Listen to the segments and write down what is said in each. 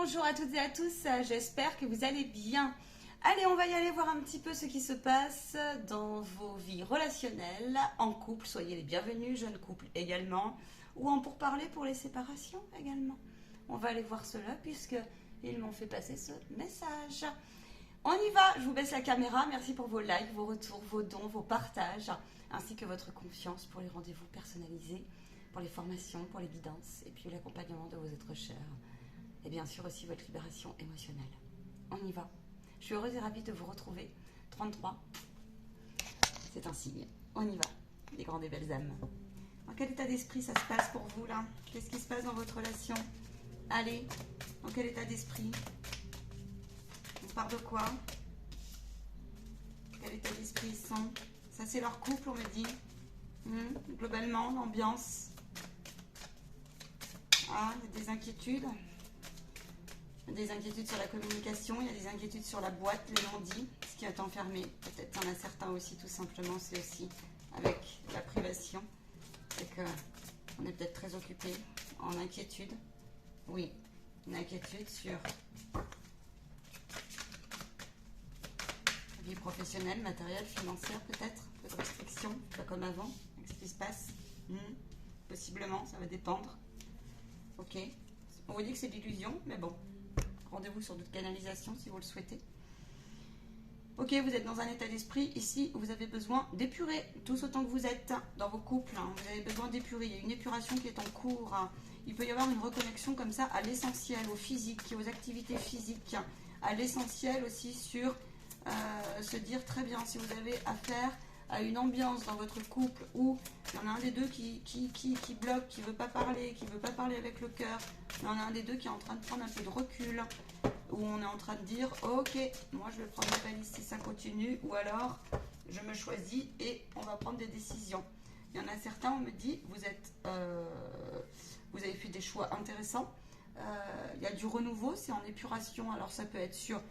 bonjour à toutes et à tous, j'espère que vous allez bien. Allez, on va y aller voir un petit peu ce qui se passe dans vos vies relationnelles, en couple, soyez les bienvenus, jeunes couples également, ou en pourparlers pour les séparations également. On va aller voir cela puisque ils m'ont fait passer ce message. On y va, je vous baisse la caméra, merci pour vos likes, vos retours, vos dons, vos partages, ainsi que votre confiance pour les rendez-vous personnalisés, pour les formations, pour les guidances, et puis l'accompagnement de vos êtres chers. Et bien sûr aussi votre libération émotionnelle. On y va. Je suis heureuse et ravie de vous retrouver. 33, c'est un signe. On y va, les grandes et belles âmes. Dans quel état d'esprit ça se passe pour vous là? Qu'est-ce qui se passe dans votre relation? Allez, dans quel état d'esprit? On parle de quoi? Quel état d'esprit ils sont? Ça c'est leur couple, on me dit. Globalement, l'ambiance. Ah, il y a des inquiétudes. Des inquiétudes sur la communication, il y a des inquiétudes sur la boîte, les non-dits, ce qui est enfermé. Peut-être qu'il y en a certains aussi, tout simplement, c'est aussi avec la privation. C'est qu'on est peut-être très occupé, en inquiétude. Oui, une inquiétude sur vie professionnelle, matérielle, financière peut-être, peu de restrictions, pas comme avant, avec ce qui se passe. Possiblement, ça va dépendre. Ok, on vous dit que c'est de l'illusion, mais bon. Rendez-vous sur d'autres canalisations si vous le souhaitez. Ok, vous êtes dans un état d'esprit. Ici, vous avez besoin d'épurer tous autant que vous êtes dans vos couples. Vous avez besoin d'épurer. Il y a une épuration qui est en cours. Il peut y avoir une reconnexion comme ça à l'essentiel, au physique, aux activités physiques, à l'essentiel aussi sur se dire très bien si vous avez affaire à une ambiance dans votre couple où il y en a un des deux qui bloque, qui ne veut pas parler avec le cœur. Il y en a un des deux qui est en train de prendre un peu de recul, où on est en train de dire ok, moi je vais prendre ma valise si ça continue, ou alors je me choisis et on va prendre des décisions. Il y en a certains, on me dit, vous avez fait des choix intéressants, il y a du renouveau, c'est en épuration, alors ça peut être sur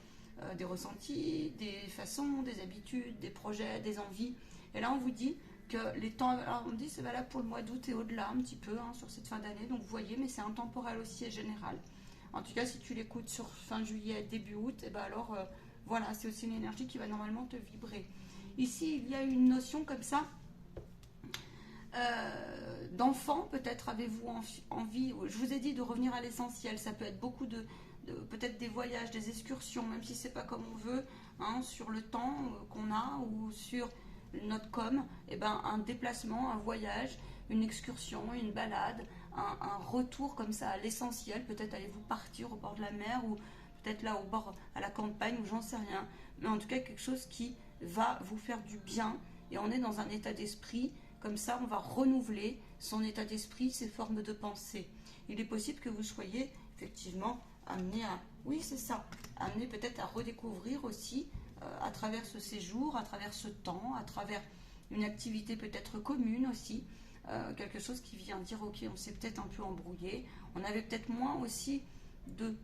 des ressentis, des façons, des habitudes, des projets, des envies. Et là, on vous dit que les temps, alors on dit c'est valable pour le mois d'août et au-delà un petit peu, sur cette fin d'année. Donc vous voyez, mais c'est intemporel aussi et général. En tout cas, si tu l'écoutes sur fin juillet, début août, et ben alors voilà, c'est aussi une énergie qui va normalement te vibrer. Ici, il y a une notion comme ça d'enfant, peut-être avez-vous envie, je vous ai dit de revenir à l'essentiel, ça peut être beaucoup de peut-être des voyages, des excursions, même si c'est pas comme on veut, sur le temps qu'on a ou sur notre com, et ben un déplacement, un voyage, une excursion, une balade, un retour comme ça à l'essentiel. Peut-être allez-vous partir au bord de la mer ou peut-être là au bord à la campagne ou j'en sais rien, mais en tout cas quelque chose qui va vous faire du bien. Et on est dans un état d'esprit comme ça, on va renouveler son état d'esprit, ses formes de pensée. Il est possible que vous soyez effectivement amené à, oui c'est ça, amené peut-être à redécouvrir aussi à travers ce séjour, à travers ce temps, à travers une activité peut-être commune aussi, quelque chose qui vient dire ok, on s'est peut-être un peu embrouillé, on avait peut-être moins aussi de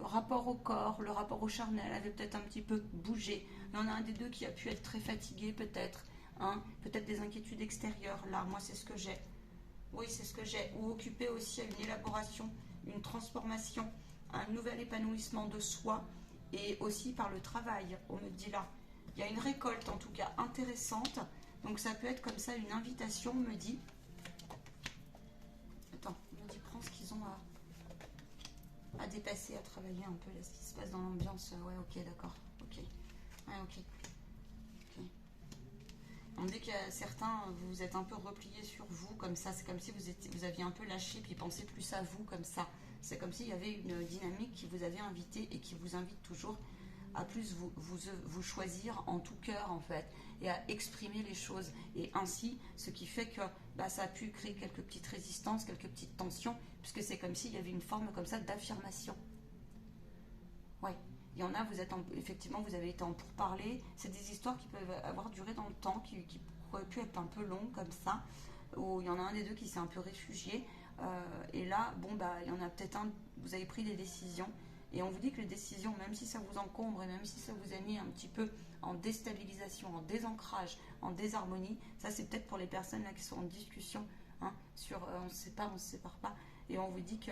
rapport au corps, le rapport au charnel avait peut-être un petit peu bougé. Il y en a un des deux qui a pu être très fatigué peut-être, peut-être des inquiétudes extérieures. Là, moi c'est ce que j'ai. Oui, c'est ce que j'ai. Ou occupé aussi à une élaboration, une transformation, un nouvel épanouissement de soi et aussi par le travail, on me dit là. Il y a une récolte en tout cas intéressante, donc ça peut être comme ça une invitation, on me dit. Attends, on me dit prends ce qu'ils ont à dépasser, à travailler un peu là, ce qui se passe dans l'ambiance. Ouais, ok, d'accord, ok. Ouais, ok. On dit qu'il y a certains, vous êtes un peu repliés sur vous, comme ça, c'est comme si vous aviez un peu lâché, puis pensez plus à vous, comme ça. C'est comme s'il y avait une dynamique qui vous avait invité et qui vous invite toujours à plus vous choisir en tout cœur, en fait, et à exprimer les choses. Et ainsi, ce qui fait que ça a pu créer quelques petites résistances, quelques petites tensions, puisque c'est comme s'il y avait une forme comme ça d'affirmation. Ouais. Il y en a, effectivement, vous avez été en pourparlers. C'est des histoires qui peuvent avoir duré dans le temps, qui auraient pu être un peu longues comme ça, où il y en a un des deux qui s'est un peu réfugié. Et là, il y en a peut-être un, vous avez pris des décisions. Et on vous dit que les décisions, même si ça vous encombre et même si ça vous a mis un petit peu en déstabilisation, en désancrage, en désharmonie, ça c'est peut-être pour les personnes là qui sont en discussion sur on se sépare pas. Et on vous dit que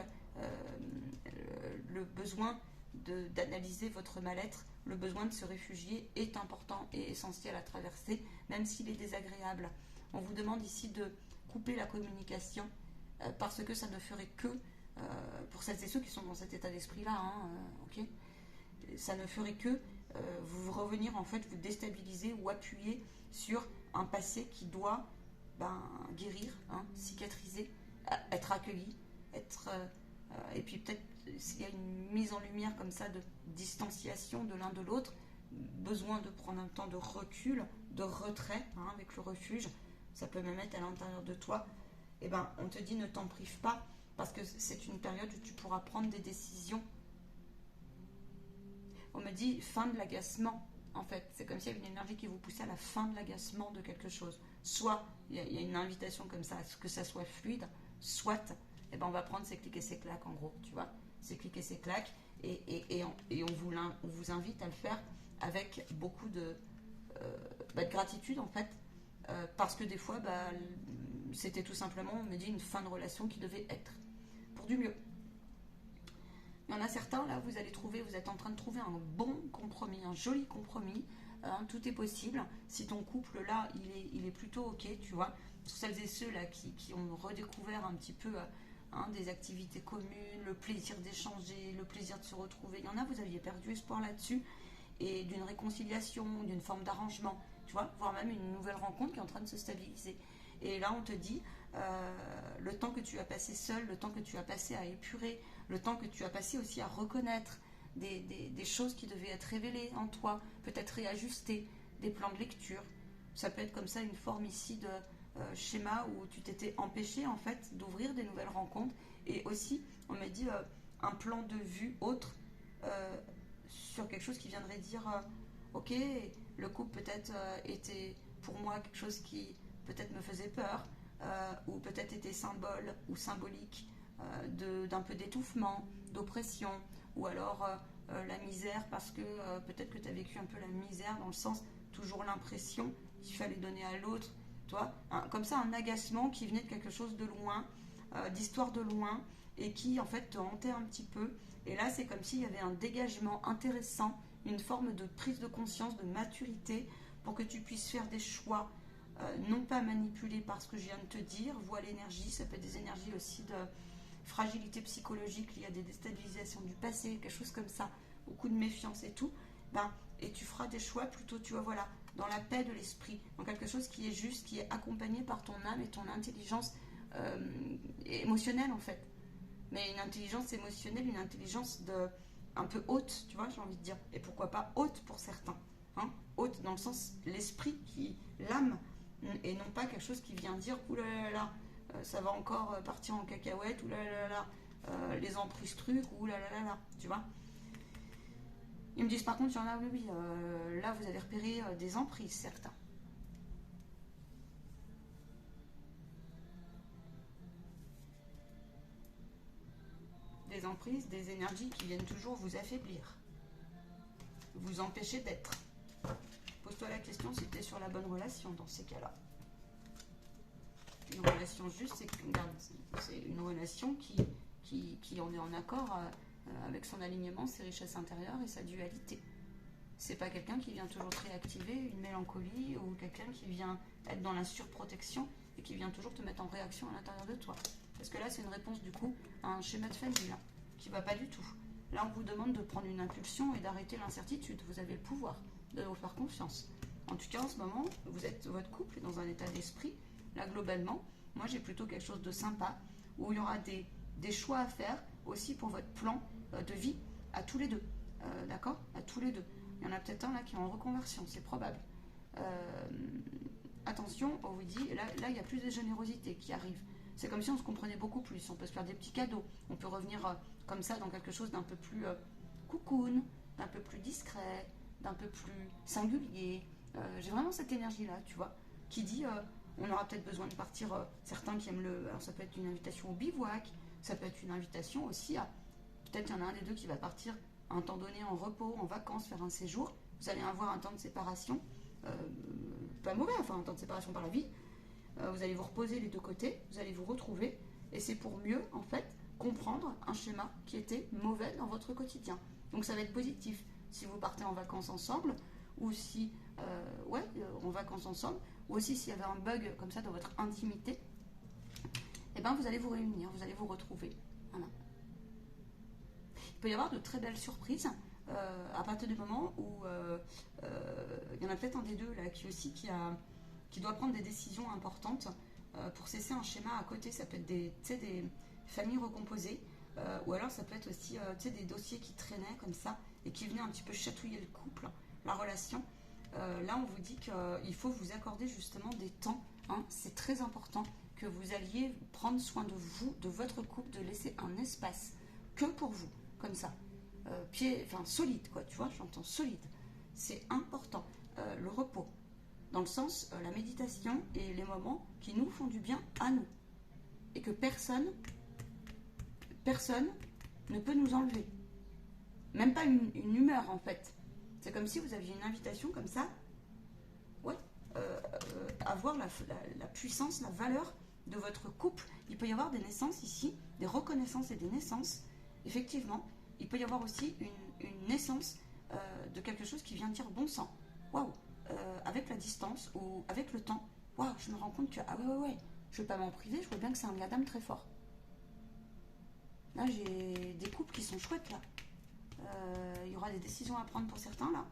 le besoin d'analyser votre mal-être, le besoin de se réfugier est important et essentiel à traverser, même s'il est désagréable. On vous demande ici de couper la communication parce que ça ne ferait que, pour celles et ceux qui sont dans cet état d'esprit-là, hein, ok, ça ne ferait que vous revenir en fait, vous déstabiliser ou appuyer sur un passé qui doit guérir, hein, cicatriser, être accueilli, et puis peut-être s'il y a une mise en lumière comme ça de distanciation de l'un de l'autre, besoin de prendre un temps de recul, de retrait, hein, avec le refuge, ça peut même être à l'intérieur de toi, et on te dit ne t'en prive pas, parce que c'est une période où tu pourras prendre des décisions. On me dit fin de l'agacement, en fait, c'est comme s'il y avait une énergie qui vous poussait à la fin de l'agacement de quelque chose. Soit il y a une invitation comme ça, à ce que ça soit fluide, soit on va prendre ses clics et ses claques, en gros, tu vois, ses clics et ses claques, et on vous invite à le faire avec beaucoup de gratitude, en fait, parce que des fois, c'était tout simplement, on me dit, une fin de relation qui devait être pour du mieux. Il y en a certains, là, vous êtes en train de trouver un bon compromis, un joli compromis, hein, tout est possible. Si ton couple, là, il est plutôt ok, tu vois, pour celles et ceux, là, qui ont redécouvert un petit peu des activités communes, le plaisir d'échanger, le plaisir de se retrouver. Il y en a, vous aviez perdu espoir là-dessus, et d'une réconciliation, d'une forme d'arrangement, tu vois, voire même une nouvelle rencontre qui est en train de se stabiliser. Et là, on te dit, le temps que tu as passé seul, le temps que tu as passé à épurer, le temps que tu as passé aussi à reconnaître des choses qui devaient être révélées en toi, peut-être réajustées, des plans de lecture. Ça peut être comme ça une forme ici de schéma où tu t'étais empêché en fait d'ouvrir des nouvelles rencontres. Et aussi, on m'a dit un plan de vue autre sur quelque chose qui viendrait dire ok, le couple peut-être était pour moi quelque chose qui peut-être me faisait peur, ou peut-être était symbole ou symbolique d'un peu d'étouffement, d'oppression, ou alors la misère parce que peut-être que tu as vécu un peu la misère dans le sens toujours l'impression qu'il fallait donner à l'autre, toi, comme ça un agacement qui venait de quelque chose de loin, d'histoire de loin, et qui en fait te hantait un petit peu. Et là c'est comme s'il y avait un dégagement intéressant, une forme de prise de conscience, de maturité, pour que tu puisses faire des choix non pas manipulés par ce que je viens de te dire, voie l'énergie, ça peut être des énergies aussi de fragilité psychologique liée à des déstabilisations du passé, quelque chose comme ça, beaucoup de méfiance et tout, et tu feras des choix plutôt, tu vois, voilà, dans la paix de l'esprit, dans quelque chose qui est juste, qui est accompagné par ton âme et ton intelligence émotionnelle en fait, mais une intelligence émotionnelle, une intelligence un peu haute, tu vois, j'ai envie de dire, et pourquoi pas haute pour certains, hein, haute dans le sens l'esprit, l'âme, et non pas quelque chose qui vient dire oulala, ça va encore partir en cacahuète, oulala, les emprises trucs, oulala, tu vois. Ils me disent par contre, il y en a, oui, là vous avez repéré des emprises, certains. Des emprises, des énergies qui viennent toujours vous affaiblir, vous empêcher d'être. Pose-toi la question si tu es sur la bonne relation dans ces cas-là. Une relation juste, c'est une relation qui en est en accord avec son alignement, ses richesses intérieures et sa dualité. C'est pas quelqu'un qui vient toujours te réactiver une mélancolie, ou quelqu'un qui vient être dans la surprotection et qui vient toujours te mettre en réaction à l'intérieur de toi. Parce que là, c'est une réponse du coup à un schéma de famille là, qui va pas du tout. Là, on vous demande de prendre une impulsion et d'arrêter l'incertitude. Vous avez le pouvoir de vous faire confiance. En tout cas, en ce moment, votre couple est dans un état d'esprit. Là, globalement, moi, j'ai plutôt quelque chose de sympa, où il y aura des choix à faire aussi pour votre plan de vie à tous les deux. D'accord ? À tous les deux. Il y en a peut-être un là qui est en reconversion, c'est probable. Attention, on vous dit, là, il y a plus de générosité qui arrive. C'est comme si on se comprenait beaucoup plus. On peut se faire des petits cadeaux. On peut revenir comme ça dans quelque chose d'un peu plus cocoon, d'un peu plus discret, d'un peu plus singulier. J'ai vraiment cette énergie-là, tu vois, qui dit on aura peut-être besoin de partir. Certains qui aiment alors ça peut être une invitation au bivouac, ça peut être une invitation aussi à. Peut-être qu'il y en a un des deux qui va partir à un temps donné en repos, en vacances, faire un séjour. Vous allez avoir un temps de séparation, pas mauvais, enfin un temps de séparation par la vie. Vous allez vous reposer les deux côtés, vous allez vous retrouver, et c'est pour mieux en fait comprendre un schéma qui était mauvais dans votre quotidien. Donc ça va être positif si vous partez en vacances ensemble, ou si, en vacances ensemble, ou aussi s'il y avait un bug comme ça dans votre intimité, eh ben vous allez vous réunir, vous allez vous retrouver. Voilà. Il peut y avoir de très belles surprises à partir du moment où il y en a peut-être un des deux là qui doit prendre des décisions importantes pour cesser un schéma à côté. Ça peut être des familles recomposées, ou alors ça peut être aussi des dossiers qui traînaient comme ça et qui venaient un petit peu chatouiller le couple, la relation. Là on vous dit qu'il faut vous accorder justement des temps, hein. C'est très important que vous alliez prendre soin de vous, de votre couple, de laisser un espace que pour vous, comme ça, solide quoi, tu vois, j'entends solide, c'est important. Le repos, dans le sens la méditation et les moments qui nous font du bien à nous, et que personne ne peut nous enlever, même pas une humeur en fait. C'est comme si vous aviez une invitation comme ça, à voir la puissance, la valeur de votre couple. Il peut y avoir des naissances ici, des reconnaissances et des naissances. Effectivement, il peut y avoir aussi une naissance de quelque chose qui vient dire bon sang. Waouh, avec la distance ou avec le temps, waouh, je me rends compte que je ne vais pas m'en priver, je vois bien que c'est un gars-dame très fort. Là, j'ai des couples qui sont chouettes là. Il y aura des décisions à prendre pour certains là.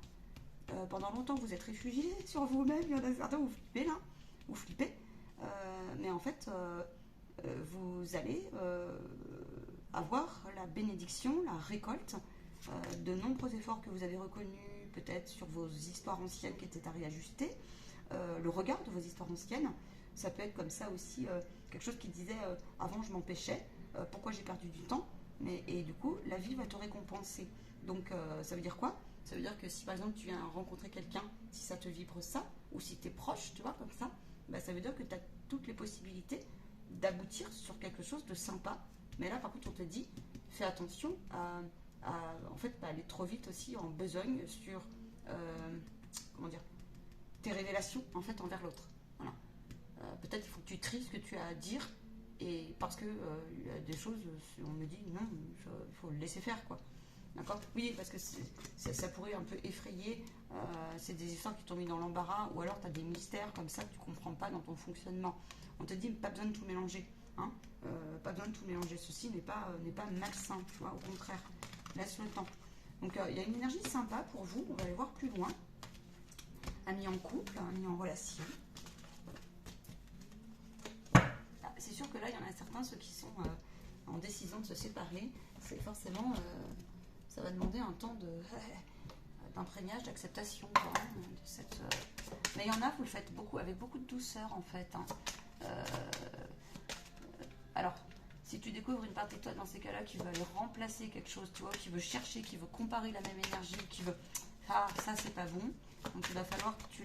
Pendant longtemps, vous êtes réfugiés sur vous-même. Il y en a certains, vous flippez là. Vous flippez. Mais en fait, vous allez avoir la bénédiction, la récolte de nombreux efforts que vous avez reconnus, peut-être sur vos histoires anciennes qui étaient à réajuster. Le regard de vos histoires anciennes, ça peut être comme ça aussi quelque chose qui disait avant je m'empêchais, pourquoi j'ai perdu du temps, et du coup la vie va te récompenser. Donc ça veut dire quoi? Ça veut dire que si par exemple tu viens rencontrer quelqu'un, si ça te vibre ça, ou si tu es proche, tu vois, comme ça, bah, ça veut dire que tu as toutes les possibilités d'aboutir sur quelque chose de sympa. Mais là par contre on te dit, fais attention à en fait pas aller trop vite aussi en besogne sur tes révélations en fait envers l'autre. Voilà. Peut-être il faut que tu tries ce que tu as à dire, et parce que il y a des choses, on me dit non, il faut le laisser faire quoi. D'accord? Oui, parce que ça pourrait un peu effrayer. C'est des histoires qui t'ont mis dans l'embarras, ou alors tu as des mystères comme ça que tu ne comprends pas dans ton fonctionnement. On te dit pas besoin de tout mélanger. Hein, pas besoin de tout mélanger. Ceci n'est pas malsain, tu vois, au contraire. Laisse le temps. Donc il y a une énergie sympa pour vous. On va aller voir plus loin. Amis en couple, amis en relation. C'est sûr que là, il y en a certains, ceux qui sont en décision de se séparer. C'est forcément... ça va demander un temps d'imprégnage, d'acceptation. Mais il y en a, vous le faites avec beaucoup de douceur en fait. Hein. Alors, si tu découvres une partie de toi dans ces cas-là qui veut aller remplacer quelque chose, tu vois, qui veut chercher, qui veut comparer la même énergie, qui veut... Ah, ça c'est pas bon. Donc il va falloir que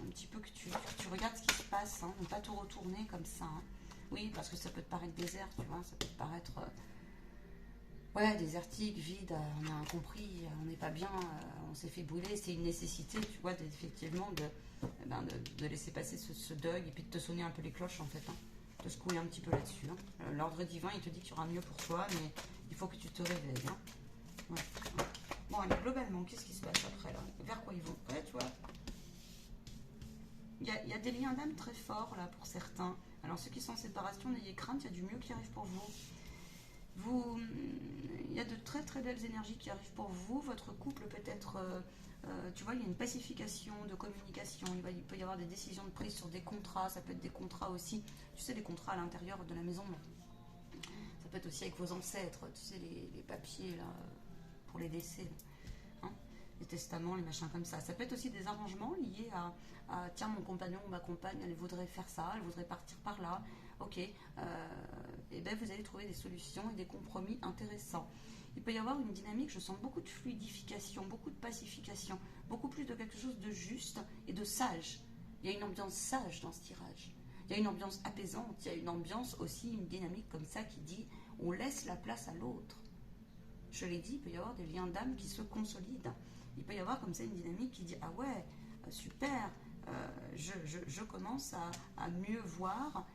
un petit peu que tu regardes ce qui se passe, hein, ne pas tout retourner comme ça. Hein. Oui, parce que ça peut te paraître désert, tu vois, ça peut te paraître... désertique, vide, on a compris, on n'est pas bien, on s'est fait brûler, c'est une nécessité, tu vois, effectivement, de laisser passer ce deuil, et puis de te sonner un peu les cloches, en fait, hein, de secouer un petit peu là-dessus. Hein. L'ordre divin, il te dit qu'il y aura mieux pour toi, mais il faut que tu te réveilles. Hein. Ouais. Bon, allez, globalement, qu'est-ce qui se passe après, là? Vers quoi ils vont? Ouais, tu vois, il y a des liens d'âme très forts, là, pour certains. Alors, ceux qui sont en séparation, n'ayez crainte, il y a du mieux qui arrive pour vous. Il y a de très très belles énergies qui arrivent pour vous. Votre couple peut être, tu vois, il y a une pacification de communication. Il peut y avoir des décisions de prise sur des contrats. Ça peut être des contrats aussi, tu sais, des contrats à l'intérieur de la maison. Ça peut être aussi avec vos ancêtres, tu sais, les papiers là, pour les décès. Hein, les testaments, les machins comme ça. Ça peut être aussi des arrangements liés à tiens, mon compagnon ou ma compagne, elle voudrait faire ça, elle voudrait partir par là. Ok, et ben vous allez trouver des solutions et des compromis intéressants. Il peut y avoir une dynamique, je sens beaucoup de fluidification, beaucoup de pacification, beaucoup plus de quelque chose de juste et de sage. Il y a une ambiance sage dans ce tirage. Il y a une ambiance apaisante, il y a une ambiance aussi, une dynamique comme ça qui dit on laisse la place à l'autre. Je l'ai dit, il peut y avoir des liens d'âme qui se consolident. Il peut y avoir comme ça une dynamique qui dit super, je commence à mieux voir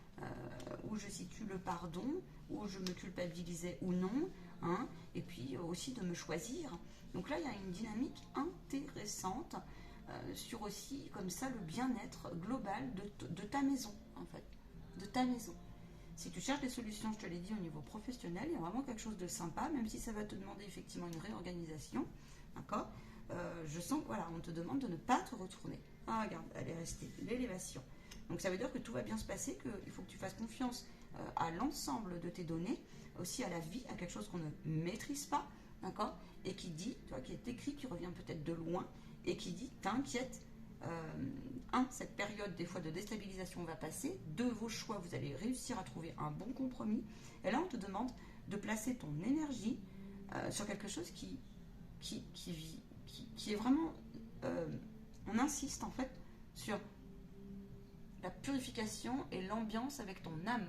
où je situe le pardon, où je me culpabilisais ou non, hein, et puis aussi de me choisir. Donc là, il y a une dynamique intéressante sur aussi, comme ça, le bien-être global de ta maison, en fait, de ta maison. Si tu cherches des solutions, je te l'ai dit, au niveau professionnel, il y a vraiment quelque chose de sympa, même si ça va te demander effectivement une réorganisation, d'accord. Je sens que voilà, on te demande de ne pas te retourner. Ah, regarde, elle est restée, l'élévation. Donc ça veut dire que tout va bien se passer, qu'il faut que tu fasses confiance à l'ensemble de tes données, aussi à la vie, à quelque chose qu'on ne maîtrise pas, d'accord, et qui dit, tu vois, qui est écrit, qui revient peut-être de loin, et qui dit, t'inquiète, cette période des fois de déstabilisation va passer, deux, vos choix, vous allez réussir à trouver un bon compromis, et là on te demande de placer ton énergie sur quelque chose qui est vraiment, on insiste en fait sur la purification et l'ambiance avec ton âme.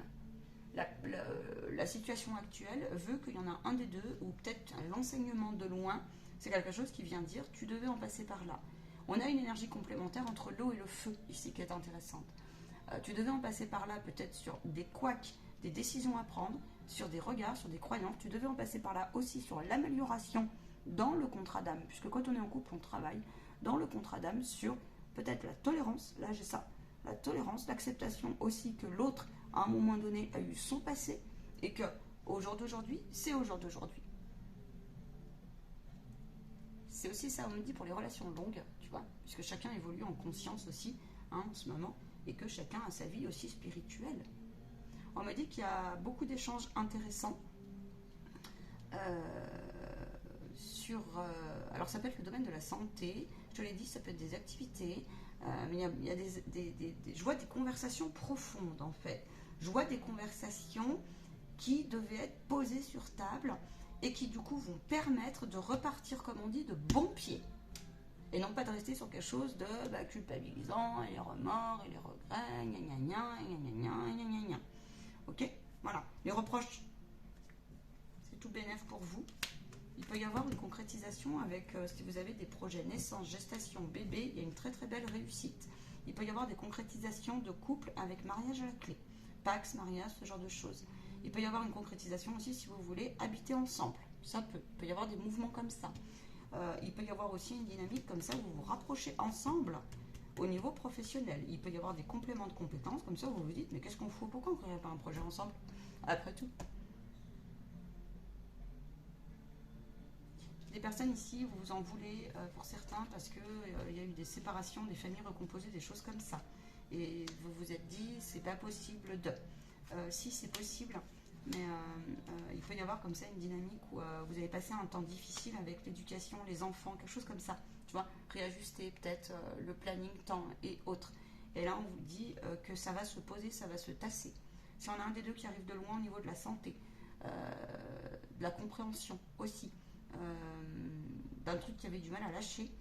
La situation actuelle veut qu'il y en a un des deux, ou peut-être l'enseignement de loin, c'est quelque chose qui vient dire tu devais en passer par là. On a une énergie complémentaire entre l'eau et le feu ici qui est intéressante. Tu devais en passer par là peut-être sur des couacs, des décisions à prendre, sur des regards, sur des croyances. Tu devais en passer par là aussi sur l'amélioration dans le contrat d'âme, puisque quand on est en couple, on travaille dans le contrat d'âme sur peut-être la tolérance, là j'ai ça, la tolérance, l'acceptation aussi que l'autre, à un moment donné, a eu son passé, et que au jour d'aujourd'hui, c'est au jour d'aujourd'hui. C'est aussi ça, on me dit, pour les relations longues, tu vois, puisque chacun évolue en conscience aussi, hein, en ce moment, et que chacun a sa vie aussi spirituelle. On m'a dit qu'il y a beaucoup d'échanges intéressants alors ça peut être le domaine de la santé, je te l'ai dit, ça peut être des activités, mais il y a je vois des conversations profondes en fait. Je vois des conversations qui devaient être posées sur table et qui du coup vont permettre de repartir, comme on dit, de bon pied. Et non pas de rester sur quelque chose de culpabilisant, et les remords, et les regrets, gna gna gna, gna gna gna gna gna. Ok, voilà. Les reproches, c'est tout bénef pour vous. Il peut y avoir une concrétisation avec, si vous avez des projets naissance, gestation, bébé, il y a une très très belle réussite. Il peut y avoir des concrétisations de couple avec mariage à la clé, Pax, mariage, ce genre de choses. Il peut y avoir une concrétisation aussi si vous voulez habiter ensemble, ça peut. Il peut y avoir des mouvements comme ça. Il peut y avoir aussi une dynamique comme ça où vous vous rapprochez ensemble au niveau professionnel. Il peut y avoir des compléments de compétences comme ça où vous vous dites mais qu'est-ce qu'on fout, pourquoi on ne créerait pas un projet ensemble après tout. Des personnes ici, vous vous en voulez pour certains parce qu'il y a eu des séparations, des familles recomposées, des choses comme ça. Et vous vous êtes dit, c'est pas possible de. Si, c'est possible, mais il peut y avoir comme ça une dynamique où vous avez passé un temps difficile avec l'éducation, les enfants, quelque chose comme ça. Tu vois, réajuster peut-être le planning, temps et autres. Et là, on vous dit que ça va se poser, ça va se tasser. Si on a un des deux qui arrive de loin au niveau de la santé, de la compréhension aussi, d'un truc qui avait du mal à lâcher,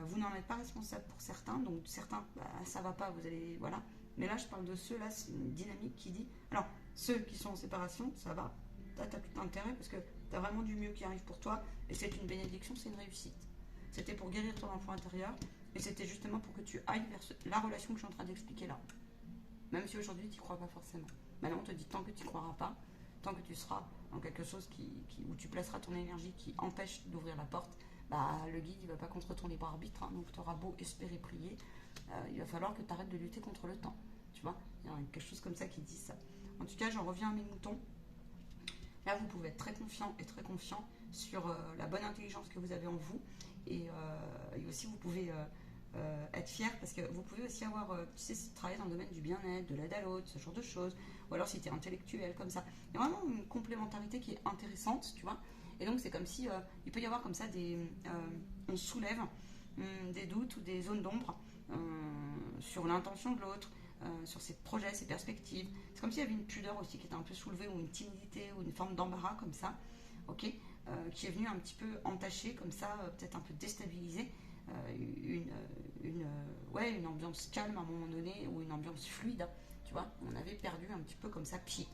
vous n'en êtes pas responsable pour certains, donc certains, ça va pas, vous allez, voilà. Mais là, je parle de ceux, là, c'est une dynamique qui dit, alors, ceux qui sont en séparation, ça va, t'as tout intérêt parce que t'as vraiment du mieux qui arrive pour toi, et c'est une bénédiction, c'est une réussite. C'était pour guérir ton enfant intérieur, et c'était justement pour que tu ailles vers la relation que je suis en train d'expliquer là. Même si aujourd'hui, tu n'y crois pas forcément. Maintenant, on te dit, tant que tu n'y croiras pas, tant que tu seras dans quelque chose où tu placeras ton énergie qui empêche d'ouvrir la porte, le guide il ne va pas contre ton libre arbitre, hein, donc tu auras beau espérer prier, il va falloir que tu arrêtes de lutter contre le temps. Tu vois, il y a quelque chose comme ça qui dit ça. En tout cas, j'en reviens à mes moutons. Là, vous pouvez être très confiant et très confiant sur la bonne intelligence que vous avez en vous. Et aussi, vous pouvez être fier parce que vous pouvez aussi avoir, travailler dans le domaine du bien-être, de l'aide à l'autre, ce genre de choses. Ou alors si tu es intellectuel comme ça. Il y a vraiment une complémentarité qui est intéressante, tu vois. Et donc c'est comme si il peut y avoir comme ça on soulève des doutes ou des zones d'ombre sur l'intention de l'autre, sur ses projets, ses perspectives. C'est comme s'il y avait une pudeur aussi qui était un peu soulevée, ou une timidité, ou une forme d'embarras comme ça, ok, qui est venue un petit peu entacher comme ça, peut-être un peu déstabiliser une ambiance calme à un moment donné, ou une ambiance fluide. Tu vois, on avait perdu un petit peu comme ça pied.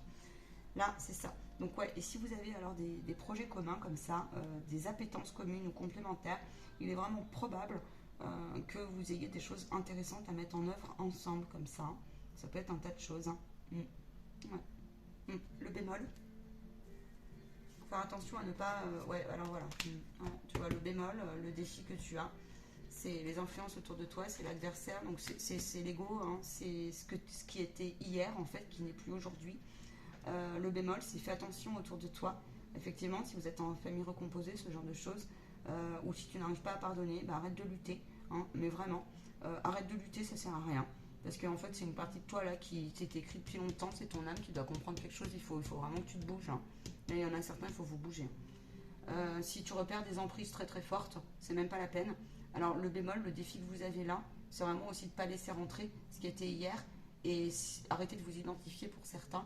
Là, c'est ça. Donc ouais, et si vous avez alors des projets communs comme ça, des appétences communes ou complémentaires, il est vraiment probable que vous ayez des choses intéressantes à mettre en œuvre ensemble comme ça. Ça peut être un tas de choses. Hein. Mm. Ouais. Le bémol, faut faire attention à ne pas... ouais, alors voilà. Ouais, tu vois, le bémol, le défi que tu as, c'est les influences autour de toi, c'est l'adversaire, donc c'est l'ego, hein, c'est ce qui était hier, en fait, qui n'est plus aujourd'hui. Le bémol, c'est fais attention autour de toi. Effectivement, si vous êtes en famille recomposée, ce genre de choses, ou si tu n'arrives pas à pardonner, bah, arrête de lutter, hein, mais vraiment, arrête de lutter, ça sert à rien. Parce qu'en fait, c'est une partie de toi là qui s'est écrite depuis longtemps, c'est ton âme qui doit comprendre quelque chose, il faut vraiment que tu te bouges. Hein. Mais il y en a certains, il faut vous bouger. Si tu repères des emprises très très fortes, c'est même pas la peine. Alors le bémol, le défi que vous avez là, c'est vraiment aussi de ne pas laisser rentrer ce qui était hier et arrêter de vous identifier pour certains,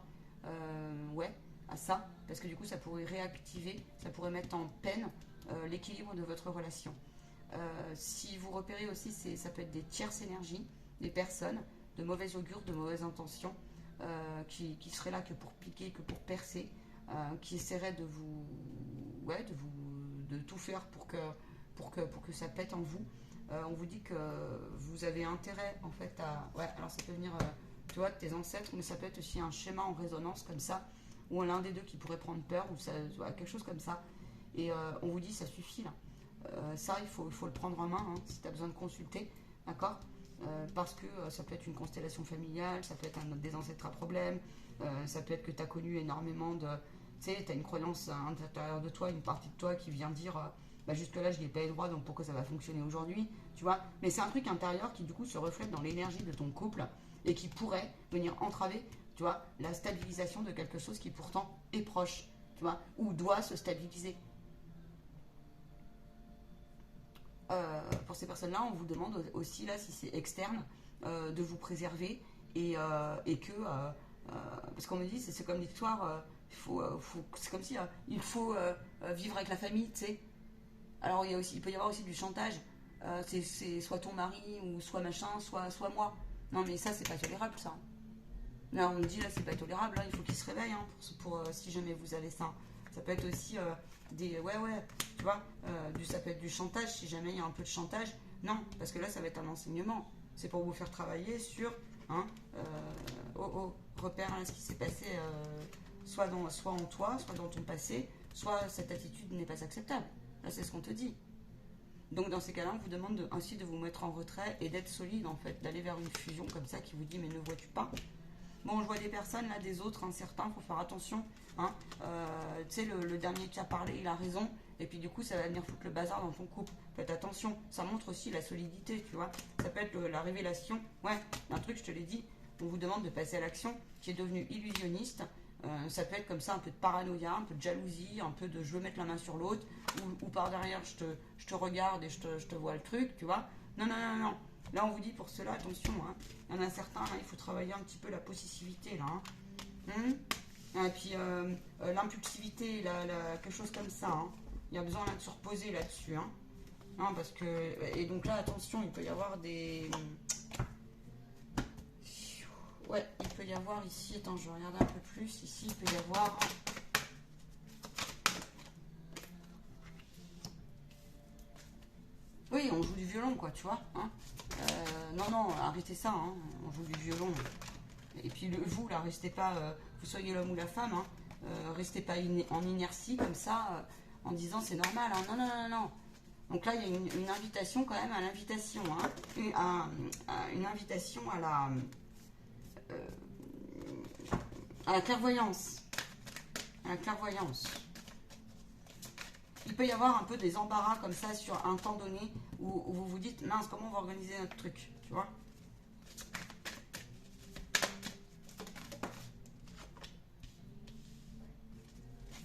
ouais, à ça, parce que du coup ça pourrait réactiver, ça pourrait mettre en peine l'équilibre de votre relation. Si vous repérez aussi, ça peut être des tierces énergies, des personnes de mauvais augure, de mauvaises intentions, qui seraient là que pour piquer, que pour percer, qui essaieraient de vous, ouais, de tout faire pour que ça pète en vous. On vous dit que vous avez intérêt en fait à, ouais, alors ça peut venir, tu vois, de tes ancêtres, mais ça peut être aussi un schéma en résonance comme ça, ou l'un des deux qui pourrait prendre peur, ou ça, ouais, quelque chose comme ça. Et on vous dit ça suffit là. Ça, il faut le prendre en main hein, si tu as besoin de consulter, d'accord. Parce que ça peut être une constellation familiale, ça peut être des ancêtres à problème, ça peut être que tu as connu énormément de... Tu sais, tu as une croyance à l'intérieur de toi, une partie de toi qui vient dire bah jusque-là, je n'y ai pas eu droit, donc pourquoi ça va fonctionner aujourd'hui, tu vois. Mais c'est un truc intérieur qui, du coup, se reflète dans l'énergie de ton couple et qui pourrait venir entraver, tu vois, la stabilisation de quelque chose qui pourtant est proche, tu vois, ou doit se stabiliser. Pour ces personnes-là, on vous demande aussi, là, si c'est externe, de vous préserver et que. Parce qu'on me dit, c'est comme l'histoire, c'est comme si il faut vivre avec la famille, tu sais. Alors, il peut y avoir aussi du chantage. C'est soit ton mari, ou soit machin, soit moi. Non, mais ça, c'est pas tolérable, ça. Là, on me dit, là, c'est pas tolérable, là, il faut qu'il se réveille, hein, si jamais vous avez ça. Ça peut être aussi des. Ouais, ouais, tu vois, ça peut être du chantage, si jamais il y a un peu de chantage. Non, parce que là, ça va être un enseignement. C'est pour vous faire travailler sur. Hein, repère hein, ce qui s'est passé, soit en toi, soit dans ton passé, soit cette attitude n'est pas acceptable. Là, c'est ce qu'on te dit. Donc dans ces cas-là, on vous demande ainsi de vous mettre en retrait et d'être solide en fait, d'aller vers une fusion comme ça qui vous dit mais ne vois-tu pas. Bon, je vois des personnes là, des autres, certains, il faut faire attention. Hein. Tu sais, le dernier qui a parlé, il a raison. Et puis du coup, ça va venir foutre le bazar dans ton couple. Faites attention. Ça montre aussi la solidité, tu vois. Ça peut être la révélation. Ouais, un truc, je te l'ai dit. On vous demande de passer à l'action, qui est devenu illusionniste. Ça peut être comme ça, un peu de paranoïa, un peu de jalousie, un peu de je veux mettre la main sur l'autre, ou par derrière, je te regarde et je te vois le truc, tu vois. Non, non, non, non. Là, on vous dit pour cela, attention, hein. Il y en a certains, là, il faut travailler un petit peu la possessivité, là. Hein. Et puis, l'impulsivité, quelque chose comme ça. Hein. Il y a besoin là, de se reposer là-dessus. Hein. Hein, parce que, et donc là, attention, il peut y avoir des... Ouais, il peut y avoir ici, attends, je vais regarder un peu plus. Ici, il peut y avoir... Oui, on joue du violon, quoi, tu vois. Hein. Non, non, arrêtez ça, hein. On joue du violon. Et puis vous, là, restez pas, vous soyez l'homme ou la femme, hein, restez pas en inertie comme ça, en disant c'est normal. Hein. Non, non, non, non. Donc là, il y a une invitation quand même à l'invitation, hein, une invitation euh, à la clairvoyance. À la clairvoyance. Il peut y avoir un peu des embarras comme ça sur un temps donné où vous vous dites mince, comment on va organiser notre truc, tu vois.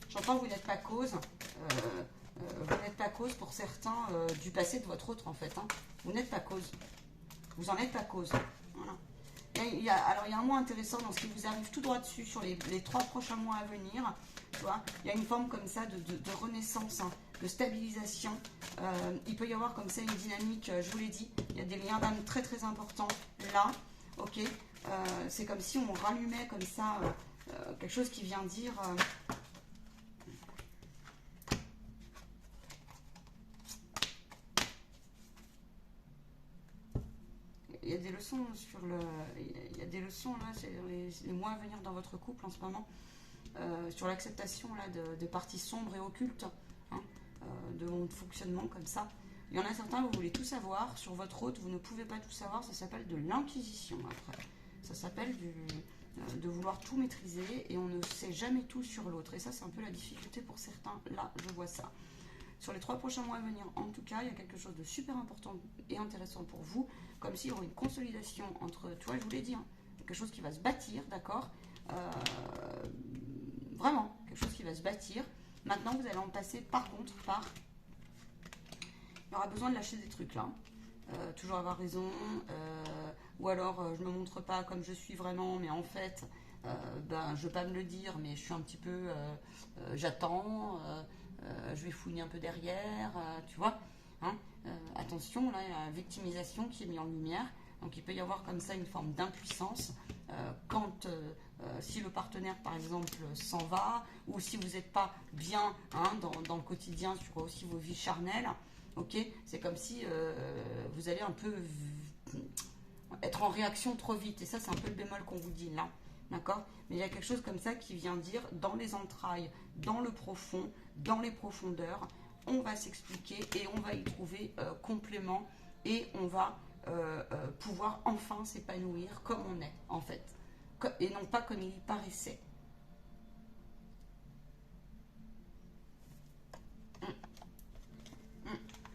J'entends que vous n'êtes pas cause, vous n'êtes pas cause pour certains du passé de votre autre en fait. Hein. Vous n'êtes pas cause. Vous en êtes pas cause. Voilà. Alors il y a un mot intéressant dans ce qui vous arrive tout droit dessus sur les 3 prochains mois à venir. Tu vois, il y a une forme comme ça de renaissance, hein, de stabilisation. Il peut y avoir comme ça une dynamique, je vous l'ai dit, il y a des liens d'âme très très importants là. Ok, c'est comme si on rallumait comme ça quelque chose qui vient dire... a des leçons sur le... Il y a des leçons là, c'est les mois à venir dans votre couple en ce moment, sur l'acceptation là de parties sombres et occultes, hein, de votre fonctionnement comme ça. Il y en a certains, vous voulez tout savoir. Sur votre hôte, vous ne pouvez pas tout savoir. Ça s'appelle de l'inquisition après. Ça s'appelle de vouloir tout maîtriser et on ne sait jamais tout sur l'autre. Et ça, c'est un peu la difficulté pour certains. Là, je vois ça. Sur les 3 prochains mois à venir, en tout cas, il y a quelque chose de super important et intéressant pour vous. Comme s'il y aurait une consolidation entre, tu vois, je vous l'ai dit, hein, quelque chose qui va se bâtir, d'accord, vraiment, quelque chose qui va se bâtir. Maintenant, vous allez en passer par contre par... Il y aura besoin de lâcher des trucs là. Toujours avoir raison. Ou alors, je ne me montre pas comme je suis vraiment, mais en fait, ben, je ne veux pas me le dire, mais je suis un petit peu... j'attends, je vais fouiner un peu derrière, tu vois. Hein, attention, là, il y a la victimisation qui est mise en lumière. Donc, il peut y avoir comme ça une forme d'impuissance quand... si le partenaire, par exemple, s'en va, ou si vous n'êtes pas bien, hein, dans le quotidien, sur aussi vos vies charnelles, ok, c'est comme si vous allez un peu être en réaction trop vite. Et ça, c'est un peu le bémol qu'on vous dit là. D'accord? Mais il y a quelque chose comme ça qui vient dire dans les entrailles, dans le profond, dans les profondeurs, on va s'expliquer et on va y trouver complément et on va pouvoir enfin s'épanouir comme on est, en fait. Et non pas comme il y paraissait.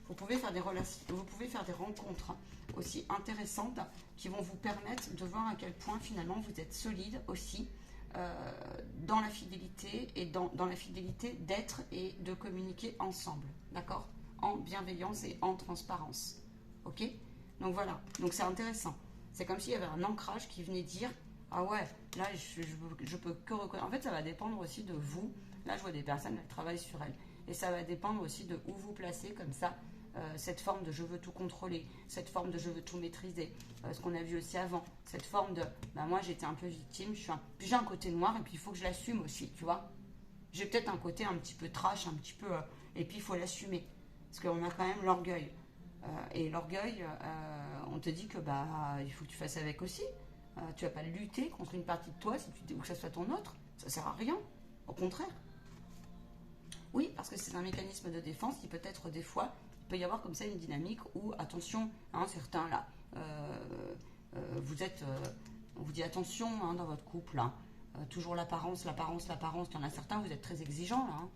Vous pouvez faire des relations, vous pouvez faire des rencontres aussi intéressantes qui vont vous permettre de voir à quel point finalement vous êtes solide aussi dans la fidélité et dans la fidélité d'être et de communiquer ensemble, d'accord, en bienveillance et en transparence, ok. Donc voilà, donc c'est intéressant. C'est comme s'il y avait un ancrage qui venait dire ah ouais, là je peux que reconnaître. En fait, ça va dépendre aussi de vous. Là, je vois des personnes qui travaillent sur elles. Et ça va dépendre aussi de où vous placez comme ça cette forme de je veux tout contrôler, cette forme de je veux tout maîtriser, ce qu'on a vu aussi avant, cette forme de bah, moi j'étais un peu victime, j'ai un côté noir et puis il faut que je l'assume aussi, tu vois. J'ai peut-être un côté un petit peu trash, un petit peu et puis il faut l'assumer parce qu'on a quand même l'orgueil. Et l'orgueil, on te dit que bah il faut que tu fasses avec aussi. Tu vas pas lutter contre une partie de toi si tu dis ou que ça soit ton autre, ça sert à rien. Au contraire. Oui, parce que c'est un mécanisme de défense qui peut être des fois, il peut y avoir comme ça une dynamique où, attention, hein, certains là, vous êtes, on vous dit attention hein, dans votre couple, là, toujours l'apparence, l'apparence, l'apparence. Il y en a certains, vous êtes très exigeants là. Hein.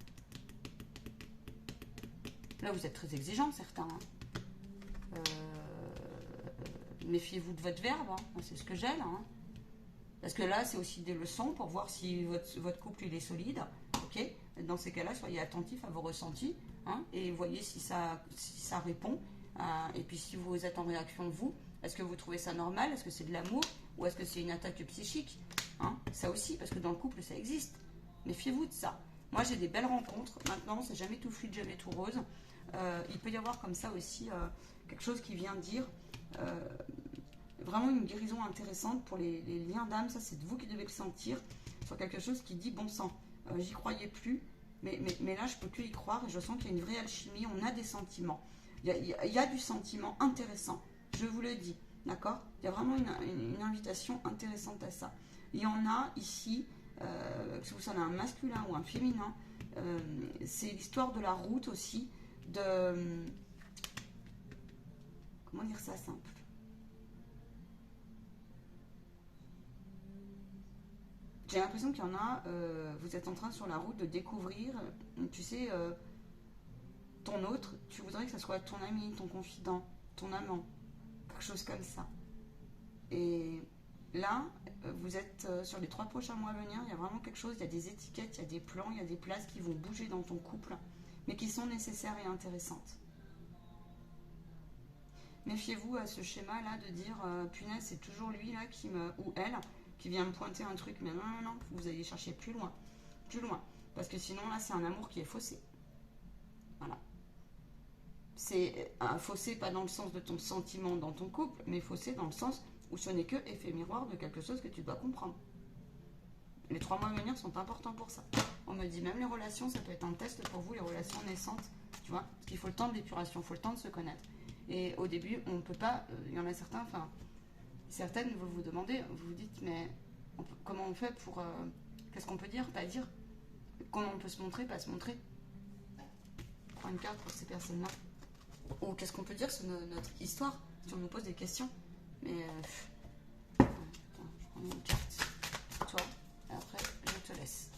Là, vous êtes très exigeants, certains. Hein. Méfiez-vous de votre verbe, hein. C'est ce que j'ai là. Hein. Parce que là, c'est aussi des leçons pour voir si votre couple il est solide. Ok. Dans ces cas-là, soyez attentifs à vos ressentis hein, et voyez si ça répond. Et puis si vous êtes en réaction vous, est-ce que vous trouvez ça normal? Est-ce que c'est de l'amour ou est-ce que c'est une attaque psychique hein? Ça aussi, parce que dans le couple, ça existe. Méfiez-vous de ça. Moi, j'ai des belles rencontres. Maintenant, c'est jamais tout fluide, jamais tout rose. Il peut y avoir comme ça aussi quelque chose qui vient dire vraiment une guérison intéressante pour les liens d'âme. Ça, c'est vous qui devez le sentir sur quelque chose qui dit bon sang. J'y croyais plus, mais là, je peux plus y croire et je sens qu'il y a une vraie alchimie. On a des sentiments. Il y a du sentiment intéressant. Je vous le dis, d'accord? Il y a vraiment une invitation intéressante à ça. Il y en a ici, que vous soyez un masculin ou un féminin, c'est l'histoire de la route aussi, de... Comment dire ça simple? J'ai l'impression qu'il y en a, vous êtes en train sur la route de découvrir, tu sais, ton autre, tu voudrais que ça soit ton ami, ton confident, ton amant, quelque chose comme ça. Et là, vous êtes sur les 3 prochains mois à venir, il y a vraiment quelque chose, il y a des étiquettes, il y a des plans, il y a des places qui vont bouger dans ton couple, mais qui sont nécessaires et intéressantes. Méfiez-vous à ce schéma-là de dire, punaise, c'est toujours lui là ou elle qui vient me pointer un truc, mais non, vous allez chercher plus loin, parce que sinon là, c'est un amour qui est faussé. Voilà. C'est un fossé pas dans le sens de ton sentiment dans ton couple, mais fossé dans le sens où ce n'est que effet miroir de quelque chose que tu dois comprendre. Les 3 mois à venir sont importants pour ça. On me dit même les relations, ça peut être un test pour vous, les relations naissantes, tu vois, parce qu'il faut le temps de l'épuration, il faut le temps de se connaître. Et au début, on ne peut pas, il y en a certains, enfin, Certaines, vous vous demandez, vous vous dites, mais comment on fait pour... qu'est-ce qu'on peut dire, pas dire? Comment on peut se montrer, pas se montrer? Prends une carte pour ces personnes-là. Ou qu'est-ce qu'on peut dire sur notre histoire, si on nous pose des questions. Mais... attends, je prends une carte. Toi, et après, je te laisse.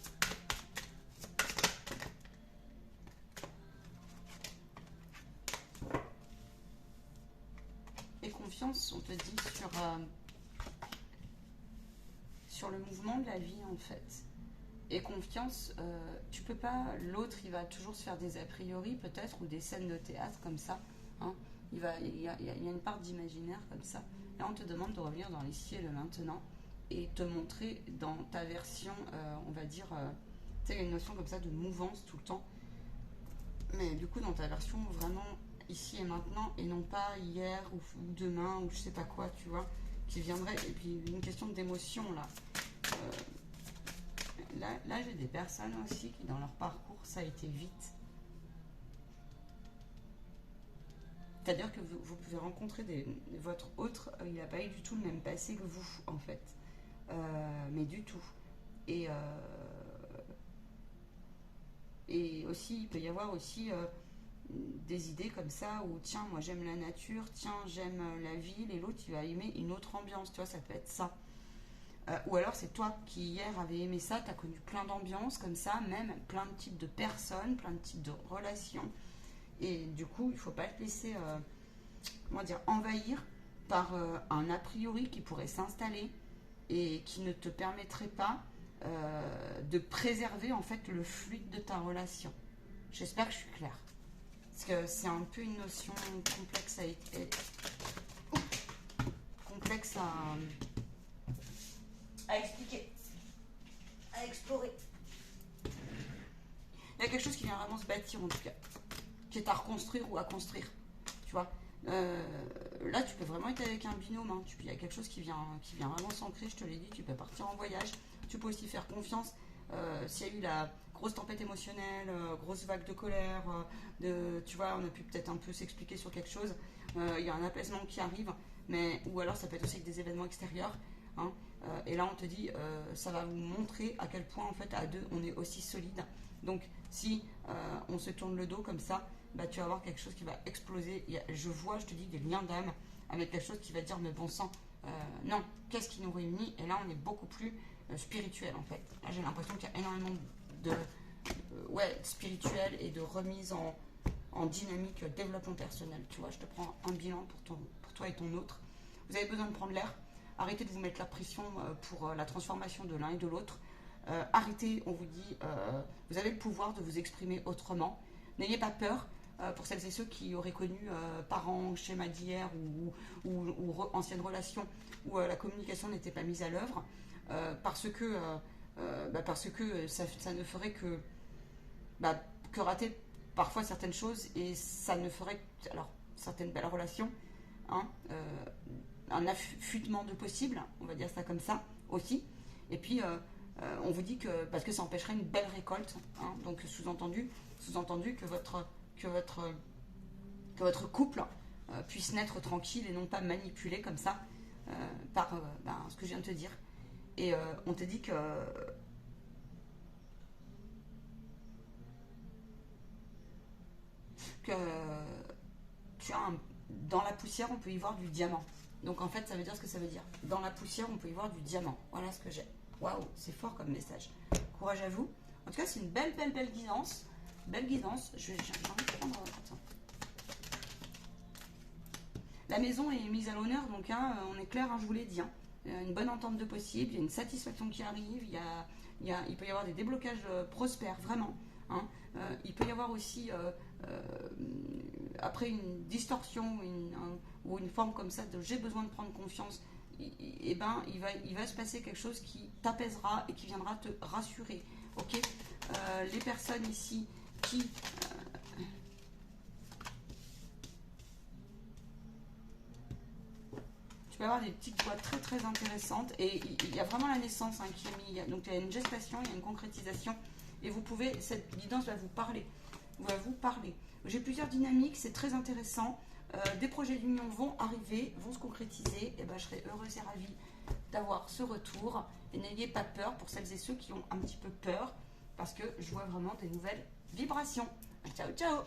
Et confiance, on te dit, sur le mouvement de la vie, en fait. Et confiance, tu peux pas, l'autre il va toujours se faire des a priori peut-être, ou des scènes de théâtre comme ça, hein. Il y a une part d'imaginaire comme ça. Là on te demande de revenir dans l'ici et le maintenant, et te montrer dans ta version, on va dire, tu sais, il y a une notion comme ça de mouvance tout le temps, mais du coup dans ta version vraiment ici et maintenant, et non pas hier ou demain, ou je sais pas quoi, tu vois, qui viendrait, et puis une question d'émotion là. Là j'ai des personnes aussi qui, dans leur parcours, ça a été vite. C'est-à-dire que vous pouvez rencontrer votre autre, il n'a pas eu du tout le même passé que vous, en fait. Mais du tout. Et, et aussi, il peut y avoir aussi des idées comme ça, où tiens, moi j'aime la nature, tiens, j'aime la ville, et l'autre, il va aimer une autre ambiance, tu vois, ça peut être ça. Ou alors c'est toi qui hier avait aimé ça, tu as connu plein d'ambiances comme ça, même plein de types de personnes, plein de types de relations. Et du coup, il ne faut pas te laisser comment dire, envahir par un a priori qui pourrait s'installer et qui ne te permettrait pas de préserver en fait le fluide de ta relation. J'espère que je suis claire. Parce que c'est un peu une notion complexe à expliquer, à explorer. Il y a quelque chose qui vient vraiment se bâtir en tout cas, qui est à reconstruire ou à construire, tu vois. Là, tu peux vraiment être avec un binôme, hein. Il y a quelque chose qui vient vraiment s'ancrer, je te l'ai dit, tu peux partir en voyage, tu peux aussi faire confiance. S'il y a eu la grosse tempête émotionnelle, grosse vague de colère, tu vois, on a pu peut-être un peu s'expliquer sur quelque chose, il y a un apaisement qui arrive, ou alors ça peut être aussi avec des événements extérieurs, hein. Et là on te dit, ça va vous montrer à quel point en fait à deux on est aussi solide. Donc si on se tourne le dos comme ça, bah, tu vas avoir quelque chose qui va exploser. Je vois, je te dis, des liens d'âme avec quelque chose qui va dire, mais bon sang, non, qu'est-ce qui nous réunit? Et là on est beaucoup plus spirituel en fait. Là j'ai l'impression qu'il y a énormément de spirituel et de remise en dynamique développement personnel. Tu vois, je te prends un bilan pour toi et ton autre. Vous avez besoin de prendre l'air. Arrêtez de vous mettre la pression pour la transformation de l'un et de l'autre. Arrêtez, on vous dit, vous avez le pouvoir de vous exprimer autrement. N'ayez pas peur pour celles et ceux qui auraient connu parents, schémas d'hier ou anciennes relations où la communication n'était pas mise à l'œuvre, parce que ça ne ferait que rater parfois certaines choses, et ça ne ferait alors certaines belles relations, hein, un affûtement de possible, on va dire ça comme ça aussi. Et puis on vous dit que parce que ça empêcherait une belle récolte, hein, donc sous-entendu que votre couple puisse naître tranquille et non pas manipulé comme ça par ce que je viens de te dire. Et on te dit que tu as dans la poussière on peut y voir du diamant. Donc en fait ça veut dire ce que ça veut dire. Dans la poussière on peut y voir du diamant. Voilà ce que j'ai. Waouh, c'est fort comme message. Courage à vous. En tout cas c'est une belle guidance. Belle guidance. J'ai envie de prendre... Attends. La maison est mise à l'honneur, donc hein, on est clair, hein, je vous l'ai dit. Hein. Une bonne entente de possible, il y a une satisfaction qui arrive, il peut y avoir des déblocages prospères, vraiment. Hein. Il peut y avoir aussi, après une distorsion ou une forme comme ça de j'ai besoin de prendre confiance, il va se passer quelque chose qui t'apaisera et qui viendra te rassurer. Ok, les personnes ici qui... tu peux avoir des petites boîtes très très intéressantes, et il y a vraiment la naissance, hein, qui est mise. Donc il y a une gestation, il y a une concrétisation, et cette guidance va vous parler. J'ai plusieurs dynamiques, c'est très intéressant. des projets d'union vont arriver, vont se concrétiser, et ben, je serai heureuse et ravie d'avoir ce retour. Et n'ayez pas peur pour celles et ceux qui ont un petit peu peur, parce que je vois vraiment des nouvelles vibrations. Ciao, ciao!